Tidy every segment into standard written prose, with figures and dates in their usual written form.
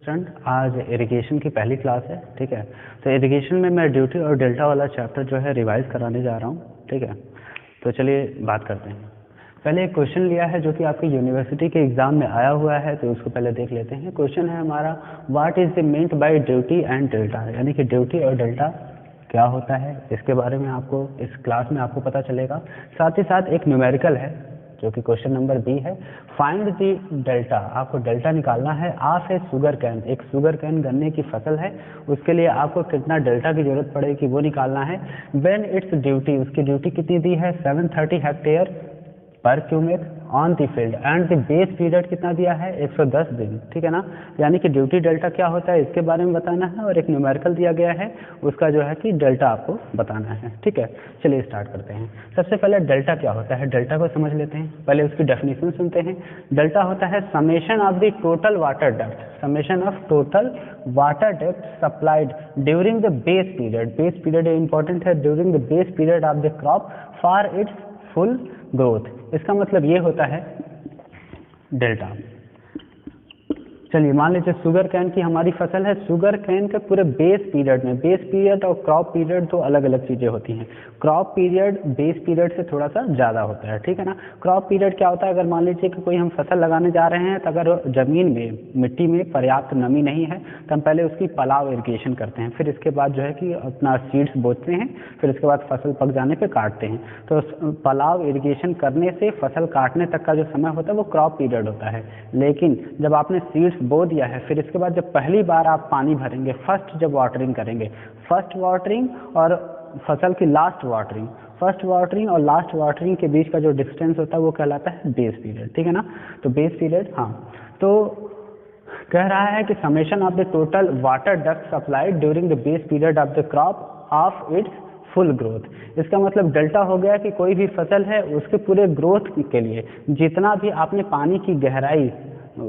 Student, आज irrigation की पहली क्लास है। ठीक है, तो इरिगेशन में मैं ड्यूटी और डेल्टा वाला चैप्टर जो है रिवाइज कराने जा रहा हूँ। ठीक है, तो चलिए बात करते हैं। पहले एक क्वेश्चन लिया है जो कि आपकी यूनिवर्सिटी के एग्जाम में आया हुआ है, तो उसको पहले देख लेते हैं। क्वेश्चन है हमारा, what is the meant by duty and delta, यानी कि ड्यूटी और डेल्टा क्या होता है, इसके बारे में आपको इस क्लास में आपको पता चलेगा। साथ ही साथ एक न्यूमेरिकल है जो कि क्वेश्चन नंबर बी है, फाइंड दी डेल्टा, आपको डेल्टा निकालना है ऑफ ए शुगर कैन, एक शुगर कैन गन्ने की फसल है, उसके लिए आपको कितना डेल्टा की जरूरत पड़ेगी वो निकालना है। व्हेन इट्स ड्यूटी, उसकी ड्यूटी कितनी दी है, 730 हेक्टेयर पर cumec on the field, and the base period कितना दिया है, 110 दिन। ठीक है ना, यानी कि ड्यूटी डेल्टा क्या होता है इसके बारे में बताना है, और एक न्यूमेरिकल दिया गया है उसका जो है कि डेल्टा आपको बताना है। ठीक है, चलिए स्टार्ट करते हैं। सबसे पहले डेल्टा क्या होता है, डेल्टा को समझ लेते हैं। पहले उसकी डेफिनेशन सुनते हैं। डेल्टा होता है summation of the total water depth, summation of total water depth supplied during the base period, base period important है, during the base period of the crop for its full growth. इसका मतलब ये होता है delta. चलिए मान लीजिए sugar cane की हमारी फसल है, शुगर कैन के पूरे बेस पीरियड में, बेस पीरियड और क्रॉप पीरियड दो अलग अलग चीजें होती हैं। क्रॉप पीरियड बेस पीरियड से थोड़ा सा ज्यादा होता है। ठीक है ना, क्रॉप पीरियड क्या होता है, अगर मान लीजिए कि कोई हम फसल लगाने जा रहे हैं, तो अगर जमीन में मिट्टी में पर्याप्त नमी नहीं है तो हम पहले उसकी पलाव इरिगेशन करते हैं, फिर इसके बाद जो है कि अपना सीड्स बोते हैं, फिर इसके बाद फसल पक जाने पर काटते हैं। तो पलाव इरिगेशन करने से फसल काटने तक का जो समय होता है वो क्रॉप पीरियड होता है। लेकिन जब आपने सीड्स बो दिया है, फिर इसके बाद जब पहली बार आप पानी भरेंगे, फर्स्ट जब वाटरिंग करेंगे, फर्स्ट वाटरिंग और फसल की लास्ट वाटरिंग, फर्स्ट वाटरिंग और लास्ट वाटरिंग के बीच का जो डिस्टेंस होता है वो कहलाता है बेस पीरियड। ठीक है ना, तो बेस पीरियड, हाँ, तो कह रहा है कि summation of the total water depth supplied during the base period of the crop of its full growth. इसका मतलब डेल्टा हो गया कि कोई भी फसल है उसके पूरे ग्रोथ के लिए जितना भी आपने पानी की गहराई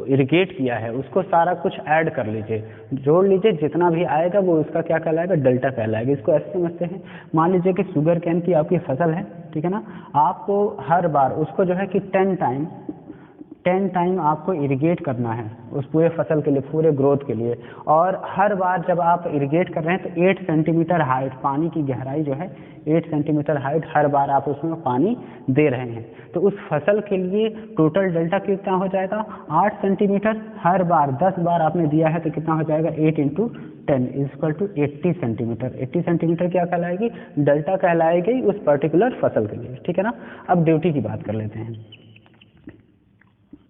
इरिगेट किया है उसको सारा कुछ ऐड कर लीजिए, जोड़ लीजिए, जितना भी आएगा वो उसका क्या कहलाएगा, डेल्टा कहलाएगा। इसको ऐसे समझते हैं, मान लीजिए कि शुगर कैन की आपकी फसल है, ठीक है ना, आपको हर बार उसको जो है कि 10 टाइम आपको इरिगेट करना है उस पूरे फसल के लिए, पूरे ग्रोथ के लिए, और हर बार जब आप इरिगेट कर रहे हैं तो 8 सेंटीमीटर हाइट, पानी की गहराई जो है 8 सेंटीमीटर हाइट हर बार आप उसमें पानी दे रहे हैं, तो उस फसल के लिए टोटल डेल्टा कितना हो जाएगा, 8 सेंटीमीटर, हर बार 10 बार आपने दिया है तो कितना हो जाएगा, 8 × 10 = 80 सेंटीमीटर। 80 सेंटीमीटर क्या कहलाएगी, डेल्टा कहलाएगी उस पर्टिकुलर फसल के लिए। ठीक है ना, अब ड्यूटी की बात कर लेते हैं।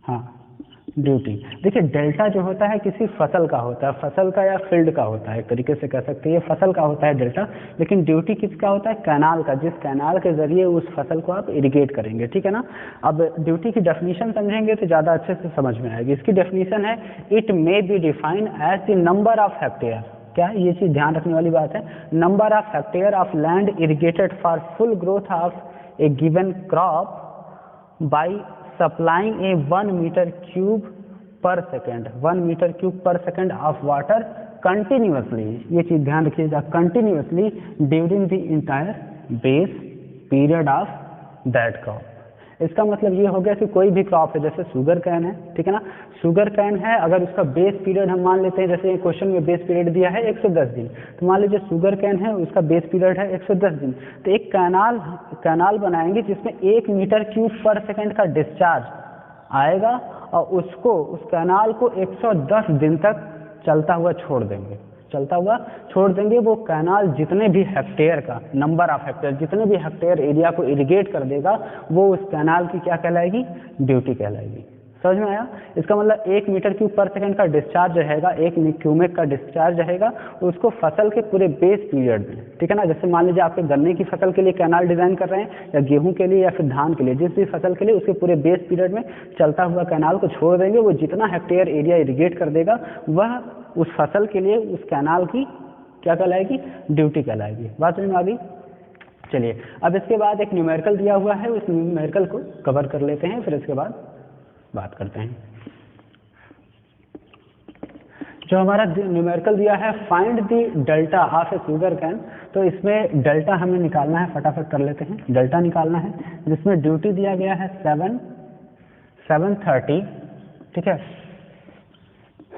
हाँ, ड्यूटी देखिए, डेल्टा जो होता है किसी फसल का होता है, फसल का या फील्ड का होता है, एक तरीके से कह सकते हैं ये फसल का होता है डेल्टा, लेकिन ड्यूटी किसका होता है, कैनाल का, जिस कैनाल के जरिए उस फसल को आप इरिगेट करेंगे। ठीक है ना, अब ड्यूटी की डेफिनेशन समझेंगे तो ज़्यादा अच्छे से समझ में आएगी। इसकी डेफिनेशन है, it may be defined as the number of hectare, क्या ये चीज़ ध्यान रखने वाली बात है, number of hectare of land irrigated for full growth of a given crop by supplying a 1 metre cube per second, 1 metre cube per second of water continuously, ये चीज ध्यान रखिएगा, continuously during the entire base period of that crop. इसका मतलब ये हो गया कि कोई भी क्रॉप है, जैसे शुगर कैन है, ठीक है ना, शुगर कैन है, अगर उसका बेस पीरियड हम मान लेते हैं, जैसे क्वेश्चन में बेस पीरियड दिया है 110 दिन, तो मान लीजिए शुगर कैन है, उसका बेस पीरियड है 110 दिन, तो एक कैनाल बनाएंगे जिसमें 1 मीटर क्यूब पर सेकेंड का डिस्चार्ज आएगा, और उसको, उस कैनाल को 110 दिन तक चलता हुआ छोड़ देंगे, वो कैनाल जितने भी हेक्टेयर का, नंबर ऑफ हेक्टेयर, जितने भी हेक्टेयर एरिया को इरिगेट कर देगा, वो उस कैनाल की क्या कहलाएगी, ड्यूटी कहलाएगी। समझ में आया? इसका मतलब 1 मीटर क्यूब पर सेकंड का डिस्चार्ज रहेगा, 1 क्यूमेक का डिस्चार्ज रहेगा, उसको फसल के पूरे बेस पीरियड में, ठीक है ना, जैसे मान लीजिए आपके गन्ने की फसल के लिए कैनाल डिजाइन कर रहे हैं, या गेहूं के लिए, या फिर धान के लिए, जिस भी फसल के लिए, उसके पूरे बेस पीरियड में चलता हुआ कैनाल को छोड़ देंगे, वो जितना हेक्टेयर एरिया इरिगेट कर देगा वह उस फसल के लिए उस कैनाल की क्या कहलाएगी, ड्यूटी कहलाएगी। बात समझ में आ गई? चलिए अब इसके बाद एक न्यूमेरिकल दिया हुआ है, उस न्यूमेरिकल को कवर कर लेते हैं, फिर इसके बाद बात करते हैं। जो हमारा न्यूमेरिकल दिया है, find the delta of A sugar cane, तो इसमें डेल्टा हमें निकालना है, फटाफट कर लेते हैं। डेल्टा निकालना है, जिसमें ड्यूटी दिया गया है 730, ठीक है,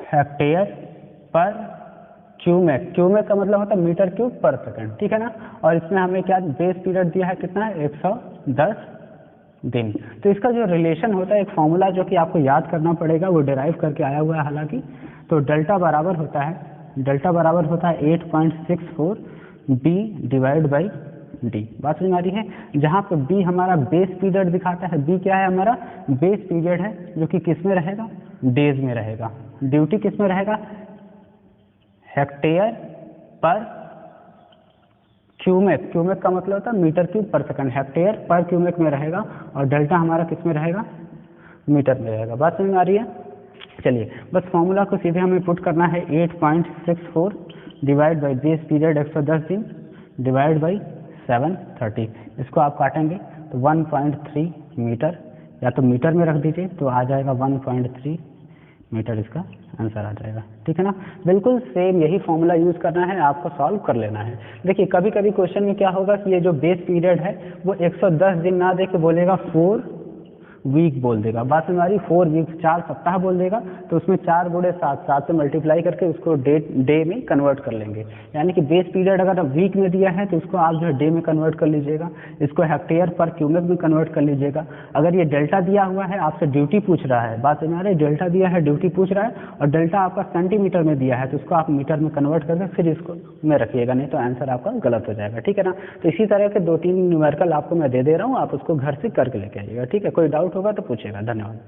हेक्टेयर पर क्यूमेक, क्यूमेक का मतलब होता है मीटर क्यूब पर सेकंड, ठीक है ना। और इसमें हमें क्या बेस पीरियड दिया है कितना है, 110 दिन। तो इसका जो रिलेशन होता है, एक फॉर्मूला जो कि आपको याद करना पड़ेगा, वो डिराइव करके आया हुआ है हालांकि। तो डेल्टा बराबर होता है 8.64 बी डिवाइड बाई डी। बात समझ आ रही है। जहाँ पे बी हमारा बेस पीरियड दिखाता है, बी क्या है हमारा बेस पीरियड है, जो कि किस में रहेगा, डेज में रहेगा। ड्यूटी किस में रहेगा, हेक्टेयर पर क्यूमेक, क्यूमेक का मतलब होता है मीटर क्यूब पर सेकंड, हेक्टेयर पर क्यूमेक में रहेगा। और डेल्टा हमारा किस में रहेगा, मीटर में रहेगा। बात समझ में आ रही है। चलिए बस फॉर्मूला को सीधे हमें पुट करना है, 8.64 डिवाइड बाई बेस पीरियड 110 दिन डिवाइड बाई 730। इसको आप काटेंगे तो 1.3 मीटर, या तो मीटर में रख दीजिए तो आ जाएगा 1.3 मीटर, इसका आंसर आ जाएगा, ठीक है ना। बिल्कुल सेम यही फॉर्मूला यूज करना है, आपको सॉल्व कर लेना है। देखिए कभी कभी क्वेश्चन में क्या होगा कि ये जो बेस पीरियड है वो 110 दिन ना दे के बोलेगा 4 वीक बोल देगा। बात में हमारी 4 वीक 4 सप्ताह बोल देगा, तो उसमें 4 गुणे 7, 7 से मल्टीप्लाई करके उसको डे में कन्वर्ट कर लेंगे। यानी कि बेस पीरियड अगर वीक में दिया है तो उसको आप जो है डे में कन्वर्ट कर लीजिएगा, इसको हेक्टेयर पर क्यूमेक में कन्वर्ट कर लीजिएगा। अगर ये डेल्टा दिया हुआ है, आपसे ड्यूटी पूछ रहा है, बात में आ रही है, डेल्टा दिया है ड्यूटी पूछ रहा है, और डेल्टा आपका सेंटीमीटर में दिया है, तो उसको आप मीटर में कन्वर्ट करके फिर इसको में रखिएगा, नहीं तो आंसर आपका गलत हो जाएगा, ठीक है ना। तो इसी तरह के 2-3 न्यूमेरिकल आपको मैं दे रहा हूँ, आप उसको घर से करके लेके आइएगा, ठीक है। कोई डाउट होगा तो पूछेगा। धन्यवाद।